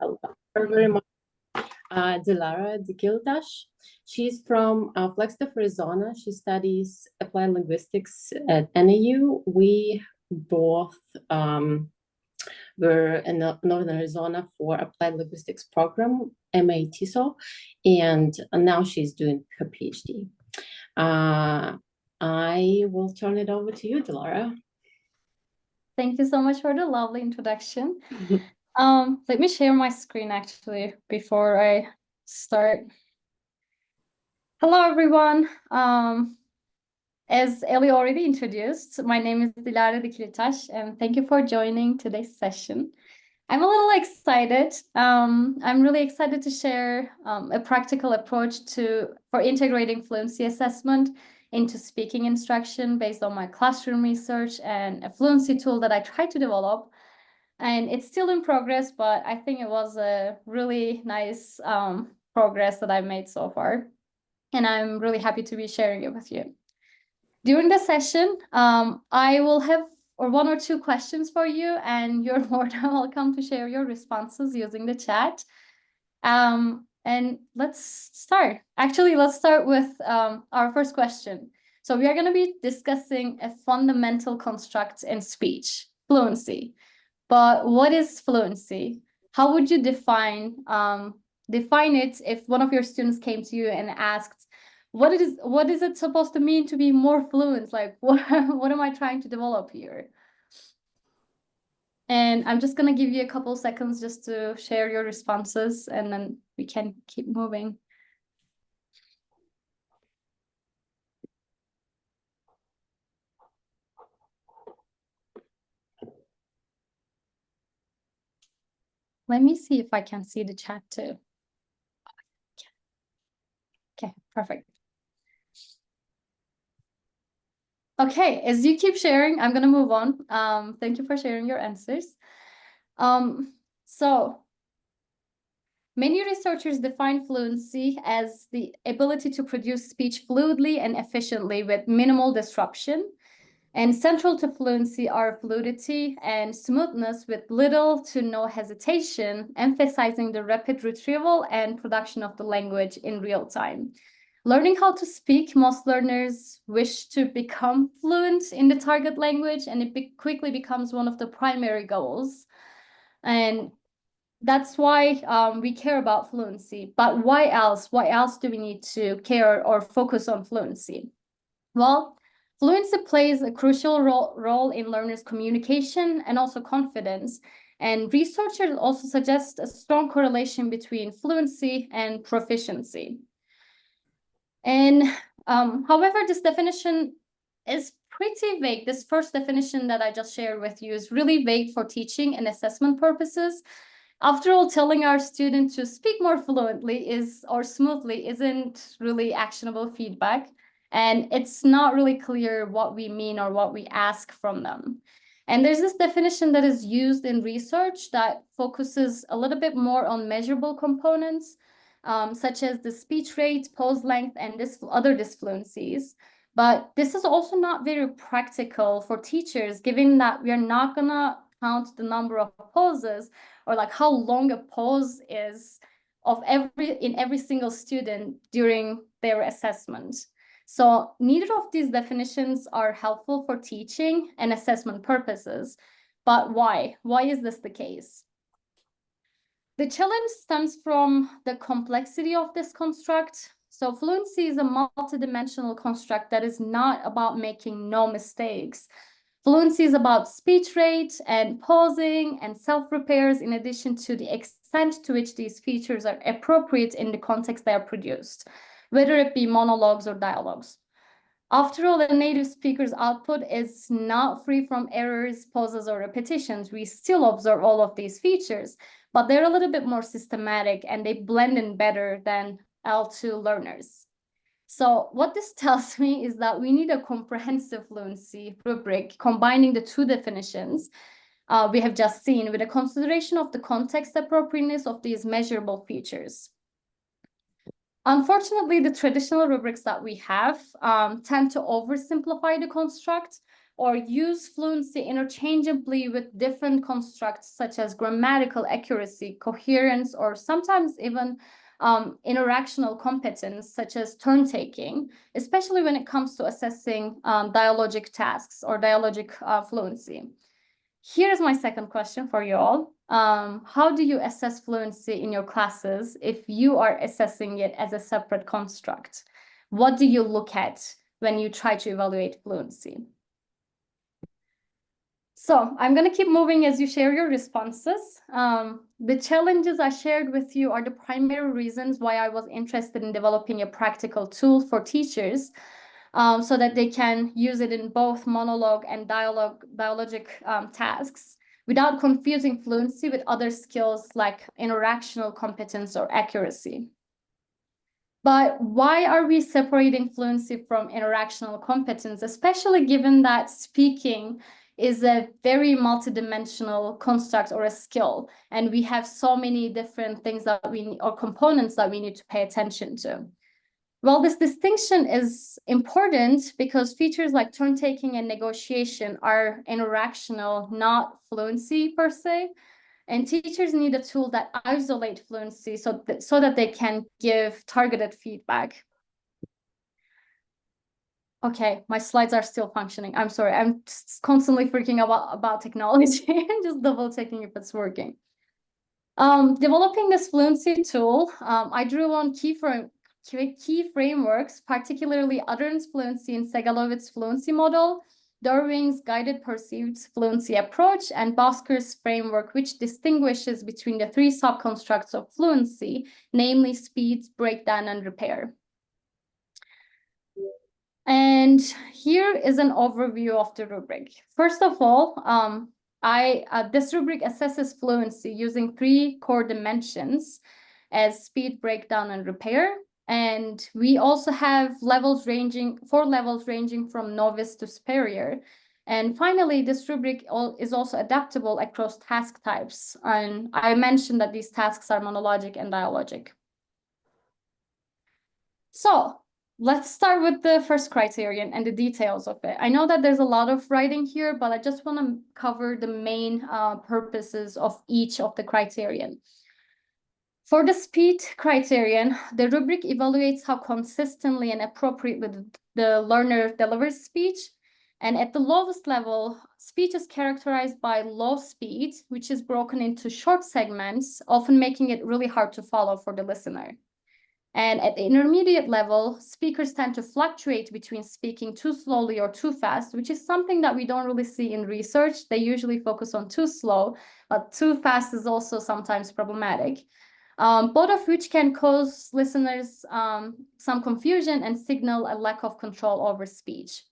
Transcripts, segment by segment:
her very much, Dilara Dikiltash. She's from Flagstaff, Arizona. She studies applied linguistics at NAU. We both were in Northern Arizona for applied linguistics program, MA TESOL, and now she's doing her PhD. I will turn it over to you, Dilara. Thank you so much for the lovely introduction. Let me share my screen actually before I start. Hello, everyone. As Ellie already introduced, my name is Dilara Dikiltash, and thank you for joining today's session. I'm a little excited. I'm really excited to share a practical approach for integrating fluency assessment into speaking instruction based on my classroom research and a fluency tool that I tried to develop. And it's still in progress, but I think it was a really nice progress that I've made so far. And I'm really happy to be sharing it with you. During the session, I will have one or two questions for you, and you're more than welcome to share your responses using the chat. And let's start. Actually, let's start with our first question. So we are going to be discussing a fundamental construct in speech, fluency. But what is fluency? How would you define it if one of your students came to you and asked, what is it supposed to mean to be more fluent? Like, what am I trying to develop here? And I'm just going to give you a couple seconds just to share your responses, and then we can keep moving. Let me see if I can see the chat too. Okay, perfect. Okay, as you keep sharing, I'm going to move on. Thank you for sharing your answers. So many researchers define fluency as the ability to produce speech fluidly and efficiently with minimal disruption. And central to fluency are fluidity and smoothness with little to no hesitation, emphasizing the rapid retrieval and production of the language in real time. Learning how to speak, most learners wish to become fluent in the target language, and it quickly becomes one of the primary goals. And that's why we care about fluency. But why else? Why else do we need to care or focus on fluency? Well, fluency plays a crucial role in learners' communication and also confidence. And researchers also suggest a strong correlation between fluency and proficiency. And however, this definition is pretty vague. This first definition that I just shared with you is really vague for teaching and assessment purposes. After all, telling our students to speak more fluently or smoothly isn't really actionable feedback. And it's not really clear what we mean or what we ask from them. And there's this definition that is used in research that focuses a little bit more on measurable components, such as the speech rate, pause length, and other disfluencies. But this is also not very practical for teachers, given that we are not going to count the number of pauses or like how long a pause is in every single student during their assessment. So neither of these definitions are helpful for teaching and assessment purposes. But why? Why is this the case? The challenge stems from the complexity of this construct. So fluency is a multidimensional construct that is not about making no mistakes. Fluency is about speech rate and pausing and self-repairs, in addition to the extent to which these features are appropriate in the context they are produced, whether it be monologues or dialogues. After all, a native speaker's output is not free from errors, pauses, or repetitions. We still observe all of these features, but they're a little bit more systematic and they blend in better than L2 learners. So what this tells me is that we need a comprehensive fluency rubric combining the two definitions we have just seen with a consideration of the context appropriateness of these measurable features. Unfortunately, the traditional rubrics that we have tend to oversimplify the construct, or use fluency interchangeably with different constructs such as grammatical accuracy, coherence, or sometimes even interactional competence such as turn taking, especially when it comes to assessing dialogic tasks or dialogic fluency. Here's my second question for you all. How do you assess fluency in your classes if you are assessing it as a separate construct? What do you look at when you try to evaluate fluency? So I'm going to keep moving as you share your responses. The challenges I shared with you are the primary reasons why I was interested in developing a practical tool for teachers so that they can use it in both monologue and dialogic tasks without confusing fluency with other skills like interactional competence or accuracy. But why are we separating fluency from interactional competence, especially given that speaking is a very multidimensional construct or a skill, and we have so many different things that we need, or components that we need to pay attention to? Well, this distinction is important because features like turn taking and negotiation are interactional, not fluency per se. And teachers need a tool that isolates fluency so that they can give targeted feedback. Okay, my slides are still functioning. I'm sorry, I'm constantly freaking about technology and just double checking if it's working. Developing this fluency tool, I drew on key frameworks, particularly utterance fluency in Segalowitz's fluency model, Derwing's guided perceived fluency approach, and Bosker's framework, which distinguishes between the three subconstructs of fluency, namely speed, breakdown, and repair. And here is an overview of the rubric. First of all, this rubric assesses fluency using three core dimensions as speed, breakdown, and repair. And we also have four levels ranging from novice to superior. And finally, this rubric is also adaptable across task types. And I mentioned that these tasks are monologic and dialogic. So let's start with the first criterion and the details of it. I know that there's a lot of writing here, but I just want to cover the main purposes of each of the criterion. For the speed criterion, the rubric evaluates how consistently and appropriately the learner delivers speech. And at the lowest level, speech is characterized by low speed, which is broken into short segments, often making it really hard to follow for the listener. And at the intermediate level, speakers tend to fluctuate between speaking too slowly or too fast, which is something that we don't really see in research. They usually focus on too slow, but too fast is also sometimes problematic. Both of which can cause listeners some confusion and signal a lack of control over speech.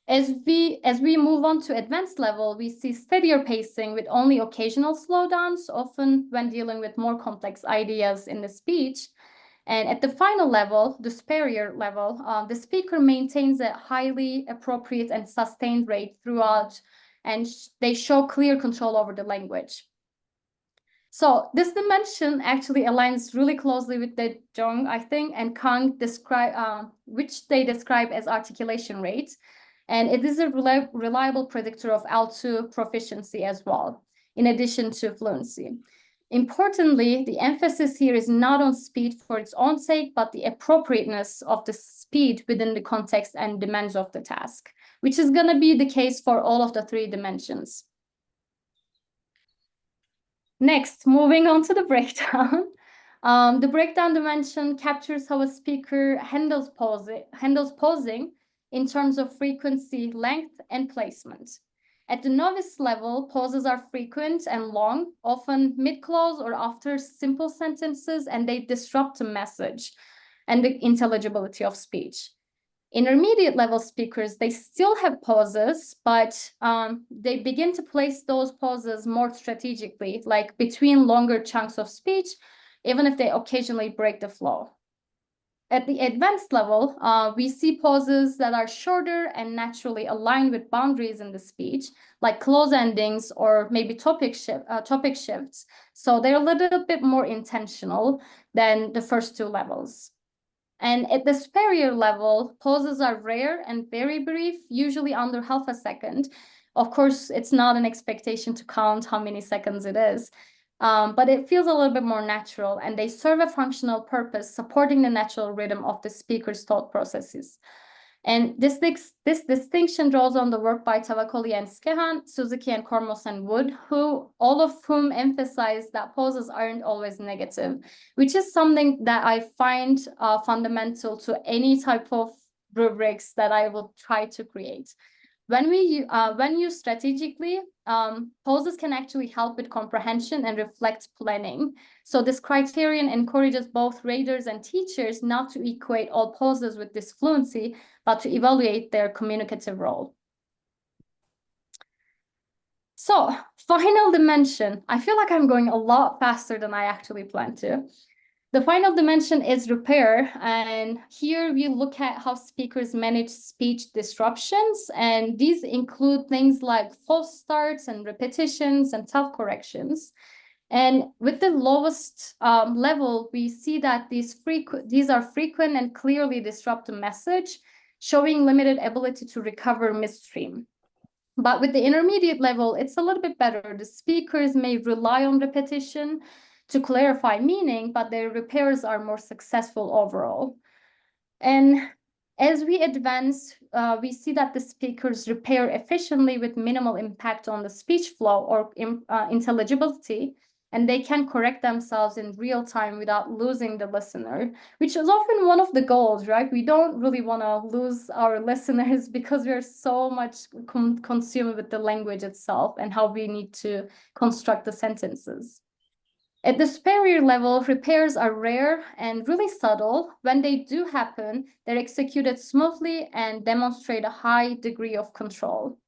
As we move on to advanced level, we see steadier pacing with only occasional slowdowns, often when dealing with more complex ideas in the speech. And at the final level, the superior level, the speaker maintains a highly appropriate and sustained rate throughout, and they show clear control over the language. So this dimension actually aligns really closely with the Jung, I think, and Kang which they describe as articulation rate. And it is a reliable predictor of L2 proficiency as well, in addition to fluency. Importantly, the emphasis here is not on speed for its own sake, but the appropriateness of the speed within the context and demands of the task, which is going to be the case for all of the three dimensions. Next, moving on to the breakdown. The breakdown dimension captures how a speaker handles pausing in terms of frequency, length, and placement. At the novice level, pauses are frequent and long, often mid-clause or after simple sentences, and they disrupt the message and the intelligibility of speech. Intermediate level speakers, they still have pauses, but they begin to place those pauses more strategically, like between longer chunks of speech, even if they occasionally break the flow. At the advanced level, we see pauses that are shorter and naturally aligned with boundaries in the speech, like close endings or maybe topic shifts. So they're a little bit more intentional than the first two levels. And at the superior level, pauses are rare and very brief, usually under half a second. Of course, it's not an expectation to count how many seconds it is, but it feels a little bit more natural, and they serve a functional purpose, supporting the natural rhythm of the speaker's thought processes. And this distinction draws on the work by Tavakoli and Skehan, Suzuki and Kormos and Wood, all of whom emphasize that pauses aren't always negative, which is something that I find fundamental to any type of rubrics that I will try to create. When used strategically, pauses can actually help with comprehension and reflect planning. So this criterion encourages both readers and teachers not to equate all pauses with this fluency, but to evaluate their communicative role. So, final dimension. I feel like I'm going a lot faster than I actually planned to. The final dimension is repair, and here we look at how speakers manage speech disruptions, and these include things like false starts and repetitions and self-corrections. And with the lowest level, we see that these are frequent and clearly disrupt the message, showing limited ability to recover midstream. But with the intermediate level, it's a little bit better. The speakers may rely on repetition to clarify meaning, but their repairs are more successful overall. And as we advance, we see that the speakers repair efficiently with minimal impact on the speech flow or intelligibility, and they can correct themselves in real time without losing the listener, which is often one of the goals, right? We don't really want to lose our listeners because we're so much consumed with the language itself and how we need to construct the sentences. At the superior level, repairs are rare and really subtle. When they do happen, they're executed smoothly and demonstrate a high degree of control.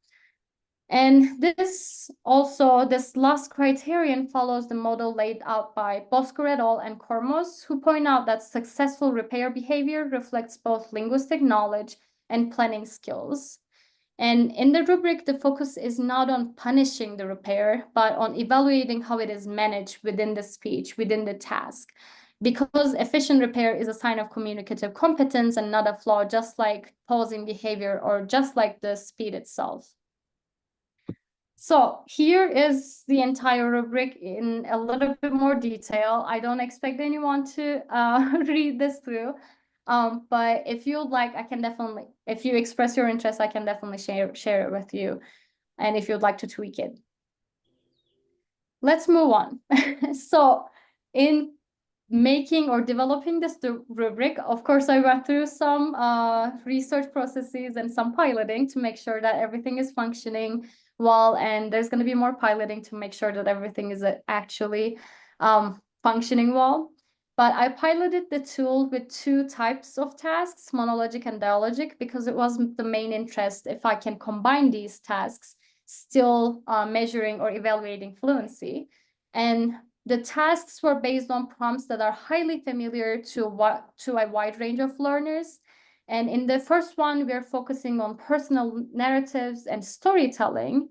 And this last criterion follows the model laid out by Bosco et al. And Kormos, who point out that successful repair behavior reflects both linguistic knowledge and planning skills. And in the rubric, the focus is not on punishing the repair, but on evaluating how it is managed within the speech, within the task. Because efficient repair is a sign of communicative competence and not a flaw, just like pausing behavior or just like the speed itself. So here is the entire rubric in a little bit more detail. I don't expect anyone to read this through. But if you'd like, I can definitely, if you express your interest, I can definitely share it with you. And if you'd like to tweak it. Let's move on. So in making or developing this rubric, of course, I went through some research processes and some piloting to make sure that everything is functioning well, and there's going to be more piloting to make sure that everything is actually functioning well. But I piloted the tool with two types of tasks, monologic and dialogic, because it was the main interest if I can combine these tasks, still measuring or evaluating fluency. And the tasks were based on prompts that are highly familiar to a wide range of learners. And in the first one, we're focusing on personal narratives and storytelling.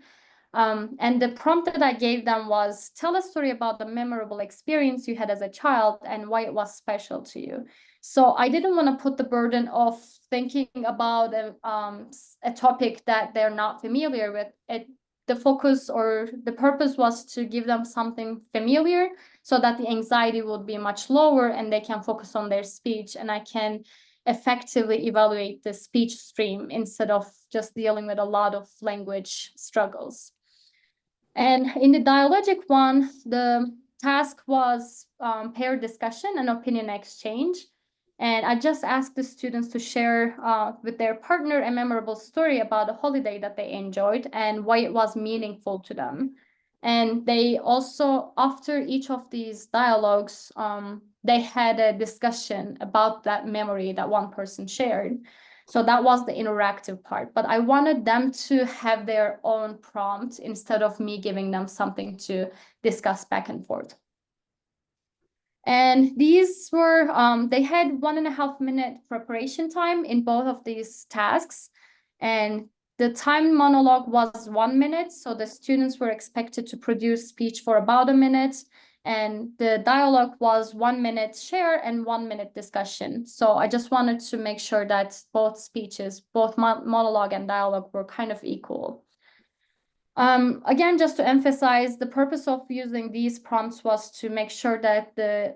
And the prompt that I gave them was, tell a story about the memorable experience you had as a child and why it was special to you. So I didn't want to put the burden of thinking about a topic that they're not familiar with. The focus or the purpose was to give them something familiar so that the anxiety would be much lower and they can focus on their speech, and I can effectively evaluate the speech stream instead of just dealing with a lot of language struggles. And in the dialogic one, the task was pair discussion and opinion exchange. And I just asked the students to share with their partner a memorable story about a holiday that they enjoyed and why it was meaningful to them. And they also, after each of these dialogues, they had a discussion about that memory that one person shared. So that was the interactive part, but I wanted them to have their own prompt instead of me giving them something to discuss back and forth. And these were, they had 1.5 minute preparation time in both of these tasks. And the time monologue was 1 minute. So the students were expected to produce speech for about a minute. And the dialogue was 1 minute share and 1 minute discussion. So I just wanted to make sure that both speeches, both monologue and dialogue, were kind of equal. Again, just to emphasize, the purpose of using these prompts was to make sure that the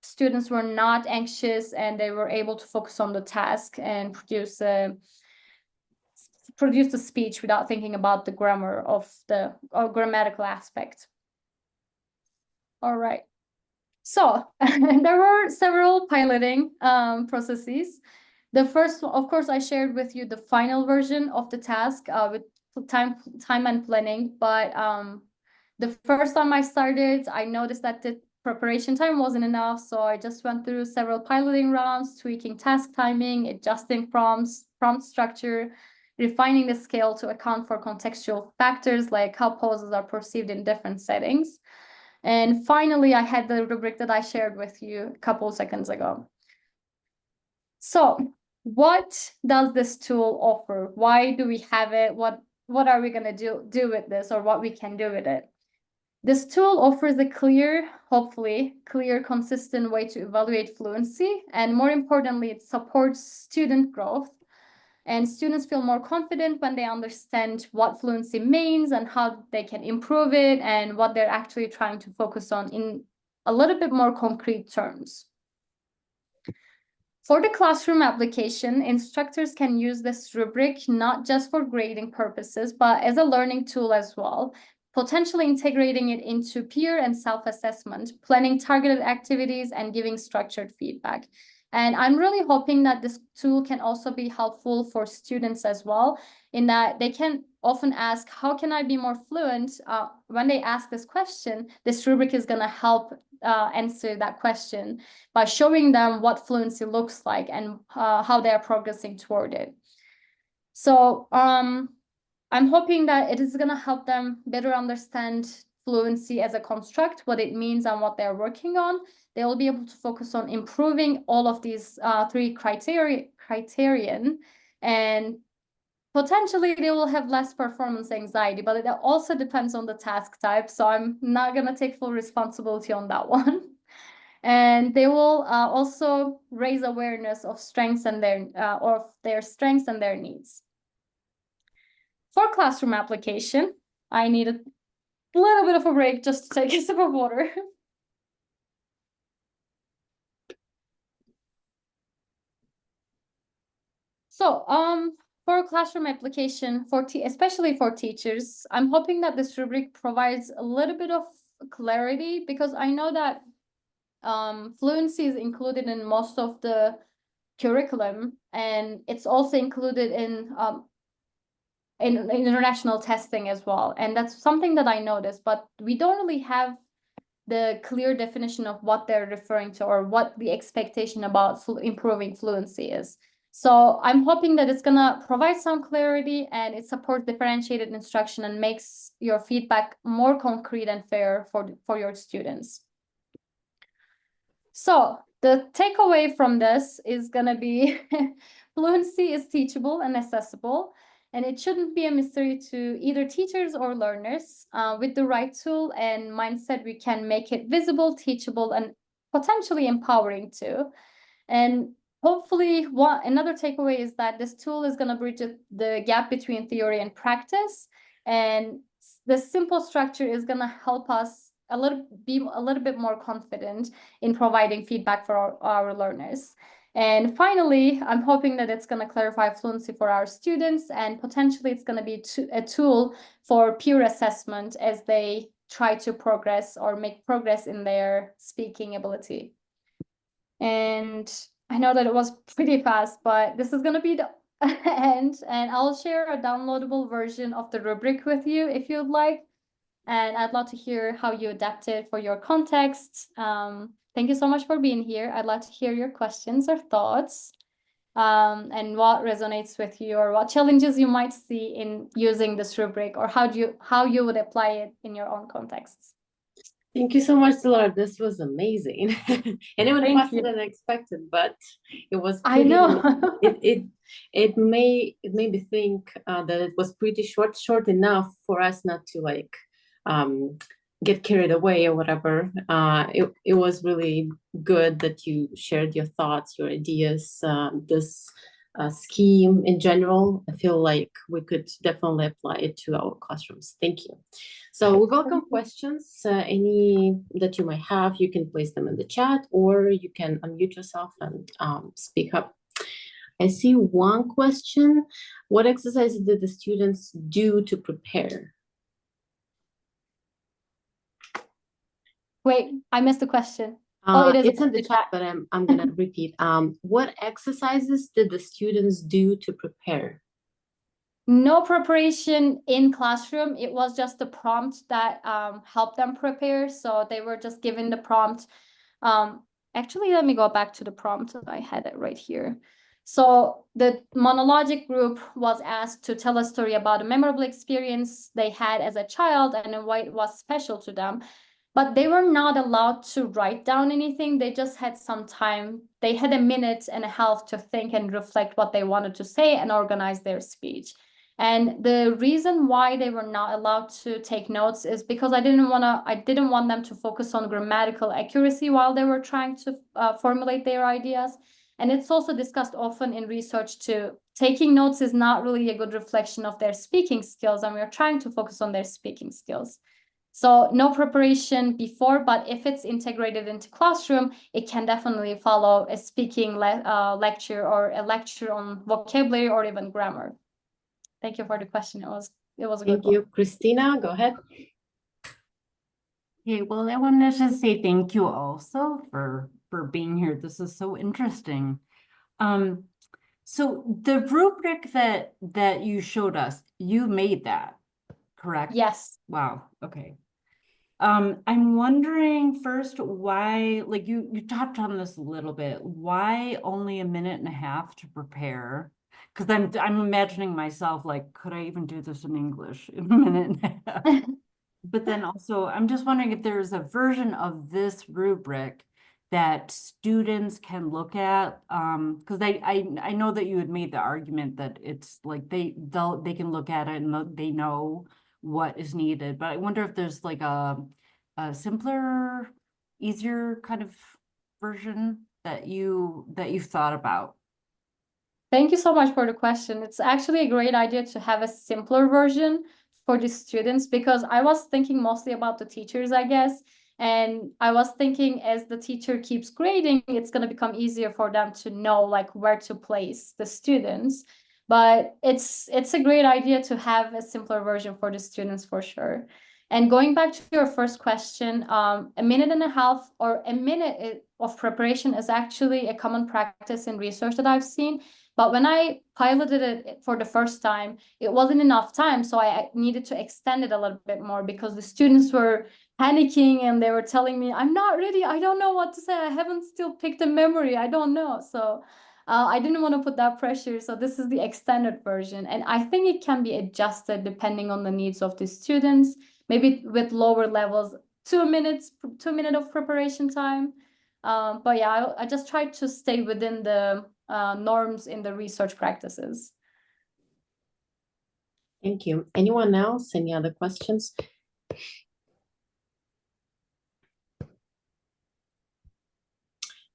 students were not anxious and they were able to focus on the task and produce the speech without thinking about the grammar of the grammatical aspect. All right. So there were several piloting processes. The first, of course, I shared with you the final version of the task with time and planning. But the first time I started, I noticed that the preparation time wasn't enough. So I just went through several piloting rounds, tweaking task timing, adjusting prompts, prompt structure, refining the scale to account for contextual factors like how poses are perceived in different settings. And finally, I had the rubric that I shared with you a couple seconds ago. So what does this tool offer? Why do we have it? What are we going to do with this, or what we can do with it? This tool offers a clear, hopefully clear, consistent way to evaluate fluency. And more importantly, it supports student growth. And students feel more confident when they understand what fluency means and how they can improve it and what they're actually trying to focus on in a little bit more concrete terms. For the classroom application, instructors can use this rubric not just for grading purposes, but as a learning tool as well, potentially integrating it into peer and self-assessment, planning targeted activities, and giving structured feedback. And I'm really hoping that this tool can also be helpful for students as well, in that they can often ask, how can I be more fluent? When they ask this question, this rubric is going to help answer that question by showing them what fluency looks like and how they are progressing toward it. So I'm hoping that it is going to help them better understand fluency as a construct, what it means and what they're working on. They will be able to focus on improving all of these three criterion, and potentially they will have less performance anxiety, but it also depends on the task type. So I'm not going to take full responsibility on that one. And they will also raise awareness of strengths and their strengths and their needs. For classroom application, I need a little bit of a break just to take a sip of water. So, for classroom application, especially for teachers, I'm hoping that this rubric provides a little bit of clarity, because I know that fluency is included in most of the curriculum, and it's also included in international testing as well. And that's something that I noticed, but we don't really have the clear definition of what they're referring to or what the expectation about improving fluency is. So I'm hoping that it's gonna provide some clarity and it supports differentiated instruction and makes your feedback more concrete and fair for your students. So the takeaway from this is gonna be fluency is teachable and accessible, and it shouldn't be a mystery to either teachers or learners. With the right tool and mindset, we can make it visible, teachable, and potentially empowering too. And hopefully, another takeaway is that this tool is going to bridge the gap between theory and practice. And the simple structure is going to help us be a little bit more confident in providing feedback for our learners. And finally, I'm hoping that it's going to clarify fluency for our students, and potentially it's going to be a tool for peer assessment as they try to progress or make progress in their speaking ability. And I know that it was pretty fast, but this is going to be the end, and I'll share a downloadable version of the rubric with you if you'd like. And I'd love to hear how you adapted for your context. Thank you so much for being here. I'd love to hear your questions or thoughts, and what resonates with you, or what challenges you might see in using this rubric, or how you would apply it in your own contexts. Thank you so much, Dilara. This was amazing. And even faster than expected, but it was pretty, I know. it made me think that it was pretty short enough for us not to get carried away or whatever. It was really good that you shared your thoughts, your ideas, this scheme in general. I feel like we could definitely apply it to our classrooms. Thank you. So we welcome questions, any that you might have. You can place them in the chat, or you can unmute yourself and speak up. I see one question. What exercises did the students do to prepare? Wait, I missed the question. Oh, it is It's in the chat, but I'm gonna repeat. What exercises did the students do to prepare? No preparation in classroom. It was just the prompt that helped them prepare. So they were just given the prompt. Actually, let me go back to the prompt. I had it right here. So the monologic group was asked to tell a story about a memorable experience they had as a child and why it was special to them. But they were not allowed to write down anything. They just had some time. They had a minute and a half to think and reflect what they wanted to say and organize their speech. And the reason why they were not allowed to take notes is because I didn't want them to focus on grammatical accuracy while they were trying to formulate their ideas. And it's also discussed often in research too. Taking notes is not really a good reflection of their speaking skills, and we're trying to focus on their speaking skills. So no preparation before, but if it's integrated into classroom, it can definitely follow a speaking lecture or a lecture on vocabulary or even grammar. Thank you for the question. It was a good one. Thank you. Christina, go ahead. Okay, well, I wanted to say thank you also for being here. This is so interesting. So the rubric that you showed us, you made that, correct? Yes. Wow, okay. I'm wondering first why, like you touched on this a little bit, why only a minute and a half to prepare? Because I'm imagining myself like, could I even do this in English in a minute and a half? But then also, I'm just wondering if there's a version of this rubric that students can look at, because I know that you had made the argument that it's like they can look at it and they know what is needed. But I wonder if there's like a simpler, easier kind of version that you've thought about. Thank you so much for the question. It's actually a great idea to have a simpler version for the students, because I was thinking mostly about the teachers, I guess. And I was thinking as the teacher keeps grading, it's going to become easier for them to know like where to place the students. But it's a great idea to have a simpler version for the students for sure. And going back to your first question, a minute and a half or a minute of preparation is actually a common practice in research that I've seen. But when I piloted it for the first time, it wasn't enough time. So I needed to extend it a little bit more because the students were panicking and they were telling me, I'm not ready. I don't know what to say. I haven't still picked a memory. I don't know. So I didn't want to put that pressure. So this is the extended version. And I think it can be adjusted depending on the needs of the students, maybe with lower levels, 2 minutes of preparation time. But yeah, I just tried to stay within the norms in the research practices. Thank you. Anyone else? Any other questions?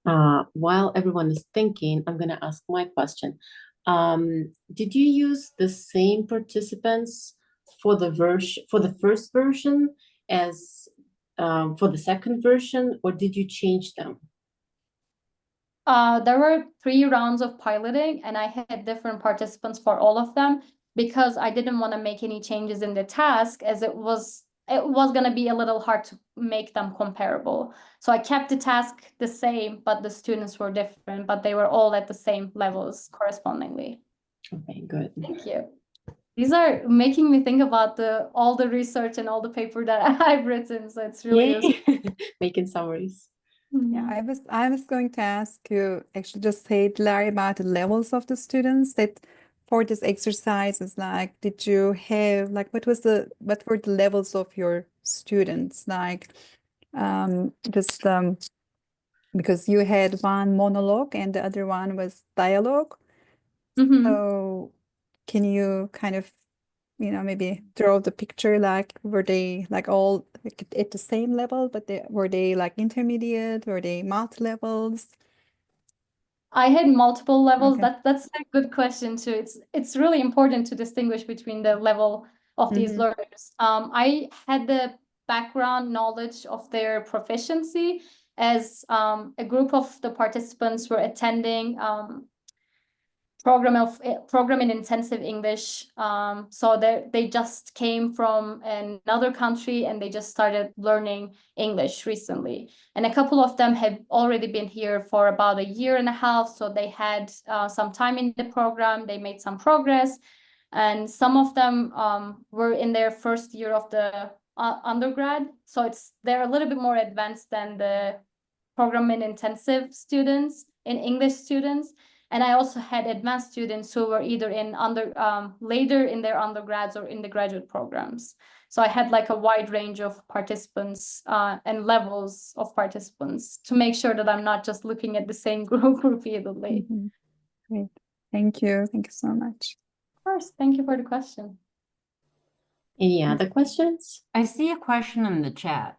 While everyone is thinking, I'm going to ask my question. Did you use the same participants for the first version as for the second version, or did you change them? There were 3 rounds of piloting, and I had different participants for all of them because I didn't want to make any changes in the task, as it was going to be a little hard to make them comparable. So I kept the task the same, but the students were different, but they were all at the same levels correspondingly. Okay, good. Thank you. These are making me think about all the research and all the paper that I've written, so it's really making summaries. Yeah, I was going to ask you, actually just say, Larry, about the levels of the students that for this exercise is like, did you have like what were the levels of your students? Like just because you had one monologue and the other one was dialogue. Mhm. So can you kind of maybe draw the picture, like were they like all like at the same level, but were they like intermediate? Were they multi-levels? I had multiple levels. Okay. That's a good question too. It's really important to distinguish between the level of these learners. I had the background knowledge of their proficiency as a group of the participants were attending program in intensive English. So they just came from another country and they just started learning English recently. And a couple of them have already been here for about a year and a half. So they had some time in the program, they made some progress. And some of them were in their first year of the undergrad. So they're a little bit more advanced than the program in intensive students, in English students. And I also had advanced students who were either in later in their undergrads or in the graduate programs. So I had like a wide range of participants and levels of participants to make sure that I'm not just looking at the same group repeatedly. Great. Thank you. Thank you so much. Of course, thank you for the question. Any other questions? I see a question in the chat.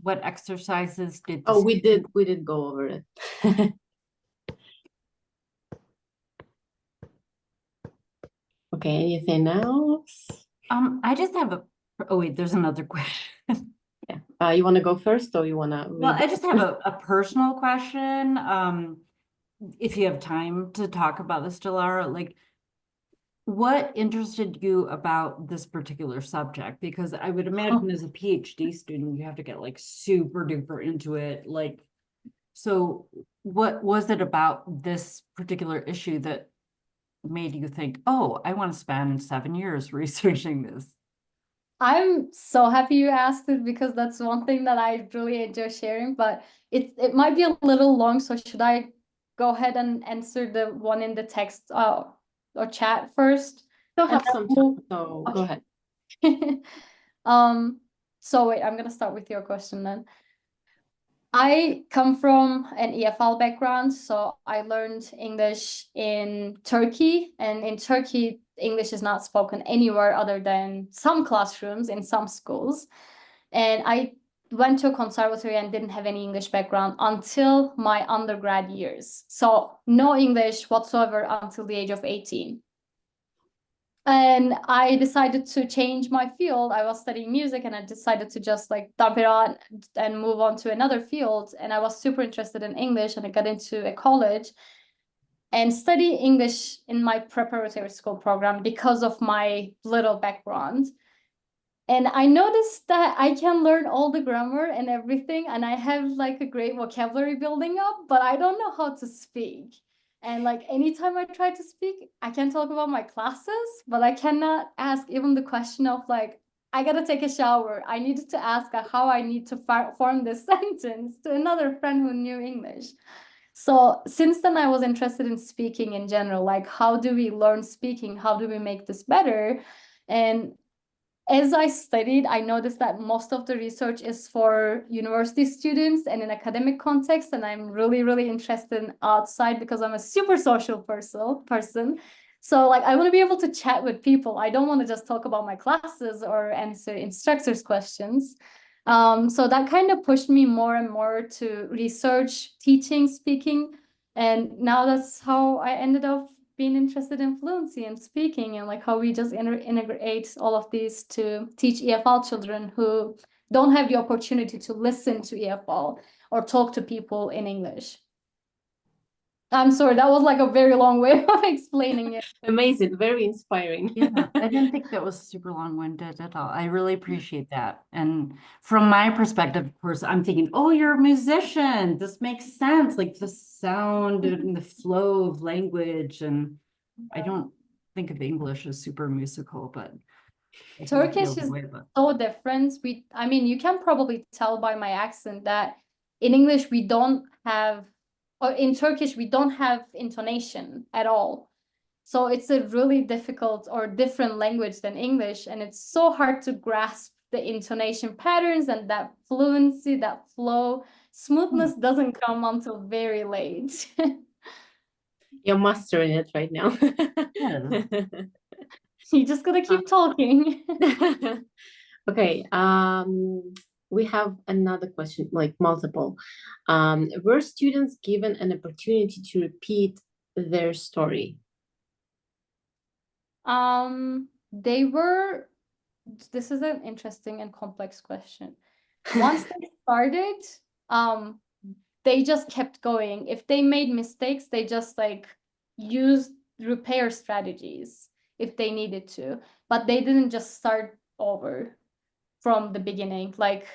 What exercises did Oh, we did go over it. Okay, anything else? I just have oh wait, there's another question. Yeah. You want to go first or you want to read? Well, I just have a personal question. If you have time to talk about this, Dilara, like what interested you about this particular subject? Because I would imagine as a PhD student, you have to get like super duper into it. Like, so what was it about this particular issue that made you think, oh, I want to spend 7 years researching this? I'm so happy you asked it because that's one thing that I really enjoy sharing, but it might be a little long. So should I go ahead and answer the one in the text or chat first? Still And have then some we'll- time, so Okay. go ahead. So wait, I'm gonna start with your question then. I come from an EFL background, so I learned English in Turkey, and in Turkey, English is not spoken anywhere other than some classrooms in some schools. And I went to a conservatory and didn't have any English background until my undergrad years. So no English whatsoever until the age of 18. And I decided to change my field. I was studying music and I decided to just like dump it on and move on to another field. And I was super interested in English and I got into a college and study English in my preparatory school program because of my little background. And I noticed that I can learn all the grammar and everything, and I have like a great vocabulary building up, but I don't know how to speak. And like anytime I try to speak, I can talk about my classes, but I cannot ask even the question of like, I gotta take a shower. I needed to ask how I need to form this sentence to another friend who knew English. So since then, I was interested in speaking in general, like how do we learn speaking? How do we make this better? And as I studied, I noticed that most of the research is for university students and in academic context, and I'm really, really interested in outside because I'm a super social person. So like I want to be able to chat with people. I don't want to just talk about my classes or answer instructors' questions. So that kind of pushed me more and more to research, teaching, speaking, and now that's how I ended up being interested in fluency and speaking and like how we just integrate all of these to teach EFL children who don't have the opportunity to listen to EFL or talk to people in English. I'm sorry, that was like a very long way of explaining it. Amazing, very inspiring. Yeah, I didn't think that was super long-winded at all. I really appreciate that. And from my perspective, of course, I'm thinking, oh, you're a musician. This makes sense, like the sound and the flow of language. And I don't think of English as super musical, but I think it Turkish feels is way, but so different. I mean, you can probably tell by my accent that in English we don't have, or in Turkish we don't have intonation at all. So it's a really difficult or different language than English, and it's so hard to grasp the intonation patterns and that fluency, that flow. Smoothness doesn't come until very late. You're mastering it right now. yeah. You just gotta keep talking. Okay, we have another question, like multiple. Were students given an opportunity to repeat their story? They were, this is an interesting and complex question. Once they started, they just kept going. If they made mistakes, they just like used repair strategies if they needed to, but they didn't just start over from the beginning, like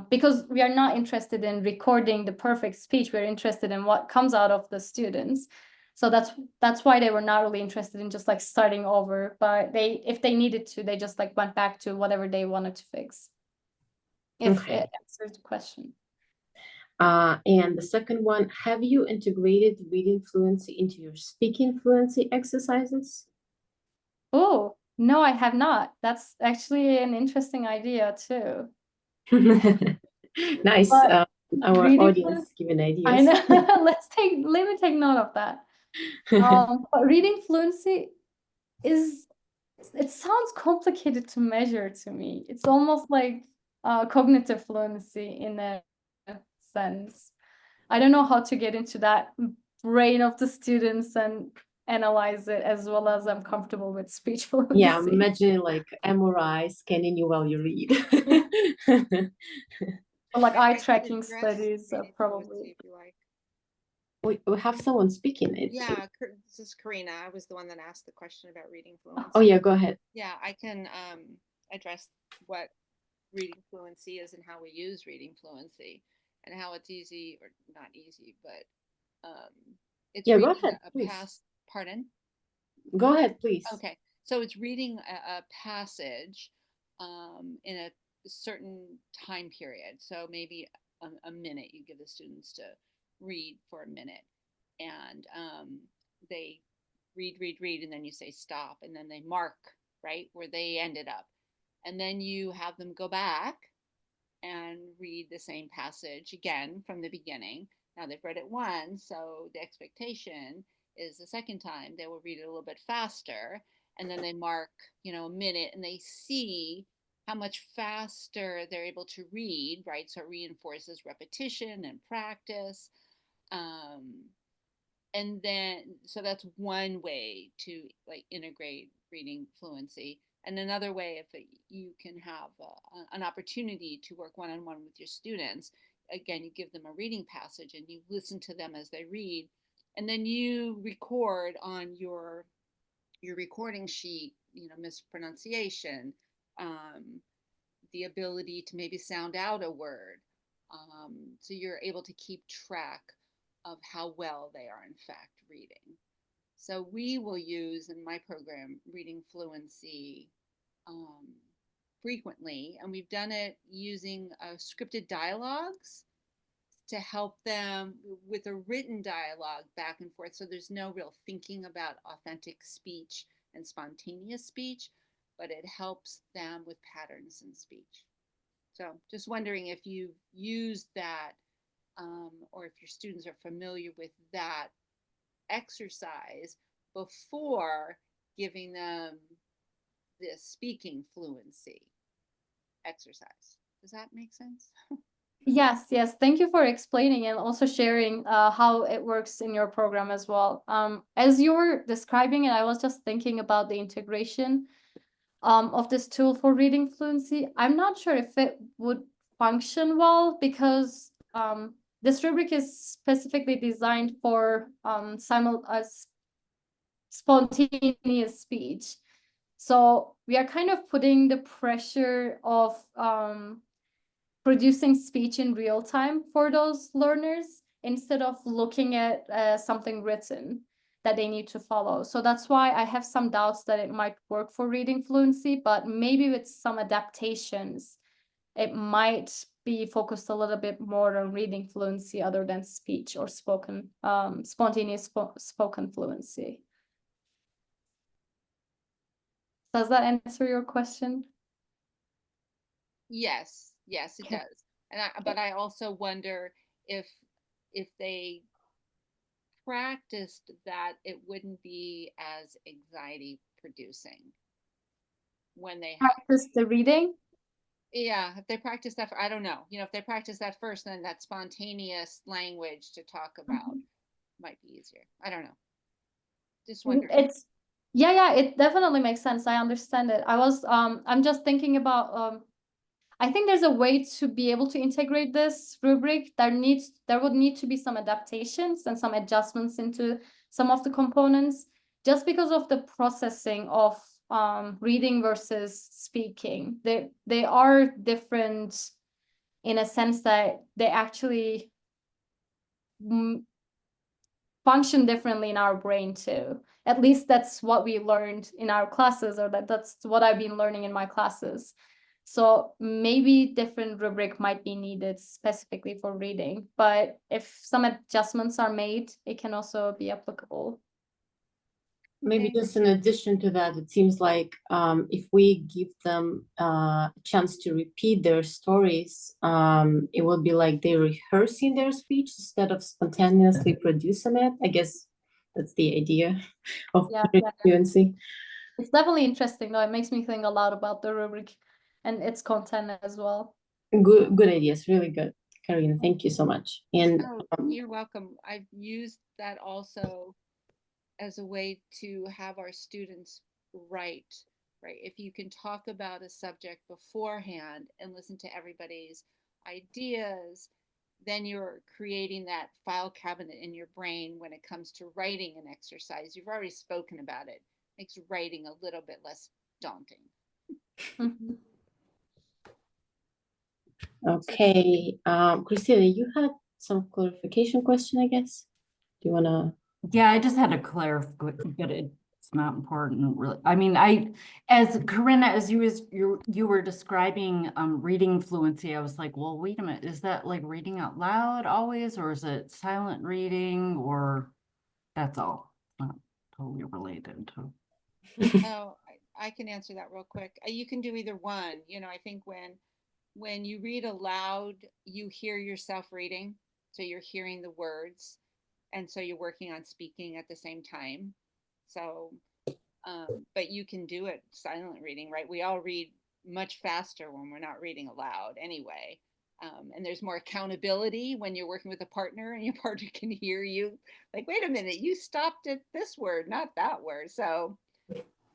because we are not interested in recording the perfect speech. We're interested in what comes out of the students. So that's why they were not really interested in just like starting over, but if they needed to, they just like went back to whatever they wanted to fix, if Okay. it answers the question. And the second one, have you integrated reading fluency into your speaking fluency exercises? Oh, no, I have not. That's actually an interesting idea too. Nice. But Our reading audience giving ideas. I know. Let me take note of that. But reading fluency it sounds complicated to measure to me. It's almost like cognitive fluency in a sense. I don't know how to get into that brain of the students and analyze it as well as I'm comfortable with speech fluency. Yeah, imagine like MRI scanning you while you read. Or like eye I could tracking address studies reading probably. fluency if you like. We have someone speaking it. Yeah, this is Karina. I was the one that asked the question about reading fluency. Oh yeah, go ahead. Yeah, I can address what reading fluency is and how we use reading fluency and how it's easy, or not easy, but it's Yeah, go reading ahead, a please. past. Pardon? Go ahead, please. Okay, so it's reading a passage in a certain time period. So maybe a minute, you give the students to read for a minute, and they read, and then you say stop, and then they mark right where they ended up, and then you have them go back and read the same passage again from the beginning. Now they've read it once, so the expectation is the second time they will read it a little bit faster, and then they mark, a minute, and they see how much faster they're able to read, right? So it reinforces repetition and practice. And then, so that's one way to like integrate reading fluency. And another way, if you can have an opportunity to work one-on-one with your students, again, you give them a reading passage and you listen to them as they read, and then you record on your recording sheet, mispronunciation, the ability to maybe sound out a word, so you're able to keep track of how well they are in fact reading. So we will use in my program reading fluency frequently, and we've done it using scripted dialogues to help them with a written dialogue back and forth. So there's no real thinking about authentic speech and spontaneous speech, but it helps them with patterns in speech. So just wondering if you've used that, or if your students are familiar with that exercise before giving them this speaking fluency exercise. Does that make sense? Yes. Thank you for explaining and also sharing how it works in your program as well. As you were describing it, I was just thinking about the integration of this tool for reading fluency. I'm not sure if it would function well because this rubric is specifically designed for spontaneous speech. So we are kind of putting the pressure of producing speech in real time for those learners instead of looking at something written that they need to follow. So that's why I have some doubts that it might work for reading fluency, but maybe with some adaptations, it might be focused a little bit more on reading fluency other than speech or spontaneous spoken fluency. Does that answer your question? Yes, it Okay. does. But I also wonder if they practiced that, it wouldn't be as anxiety producing. when they have. Practice the reading. Yeah, if they practice that, I don't know. If they practice that first, then that spontaneous language to talk about might be easier. I don't know. Just wondering. Yeah, it definitely makes sense. I understand it. I'm just thinking about, I think there's a way to be able to integrate this rubric. There would need to be some adaptations and some adjustments into some of the components, just because of the processing of reading versus speaking. They are different in a sense that they actually function differently in our brain too. At least that's what we learned in our classes, or that's what I've been learning in my classes. So maybe different rubric might be needed specifically for reading, but if some adjustments are made, it can also be applicable. Maybe Okay. just in addition to that, it seems like if we give them a chance to repeat their stories, it will be like they're rehearsing their speech instead of spontaneously producing it. I guess that's the idea of Yeah. fluency. It's definitely interesting though. It makes me think a lot about the rubric and its content as well. Good ideas, really good. Karina, thank you so much. And You're welcome. I've used that also as a way to have our students write, right? If you can talk about a subject beforehand and listen to everybody's ideas, then you're creating that file cabinet in your brain when it comes to writing an exercise. You've already spoken about it. Makes writing a little bit less daunting. okay, Christina, you had some clarification question, I guess. Do you wanna? Yeah, I just had a clarification, but it's not important really. I mean, as Corinna, as you were describing reading fluency, I was like, well, wait a minute, is that like reading out loud always, or is it silent reading, or that's all? It's not totally related to. Oh, I can answer that real quick. You can do either one. I think when you read aloud, you hear yourself reading, so you're hearing the words, and so you're working on speaking at the same time. So, but you can do it silent reading, right? We all read much faster when we're not reading aloud anyway. And there's more accountability when you're working with a partner and your partner can hear you like, wait a minute, you stopped at this word, not that word. So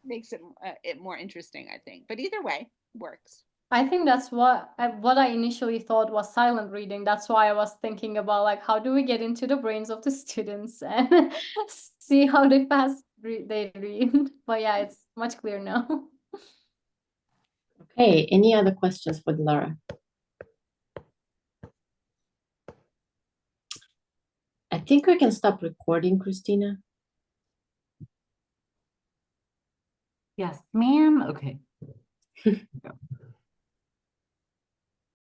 makes it more interesting, I think. But either way works. I think that's what I initially thought was silent reading. That's why I was thinking about like, how do we get into the brains of the students and see how fast they read. But yeah, it's much clearer now. Okay, any other questions for Dilara? I think we can stop recording, Christina. Yes, ma'am. Okay.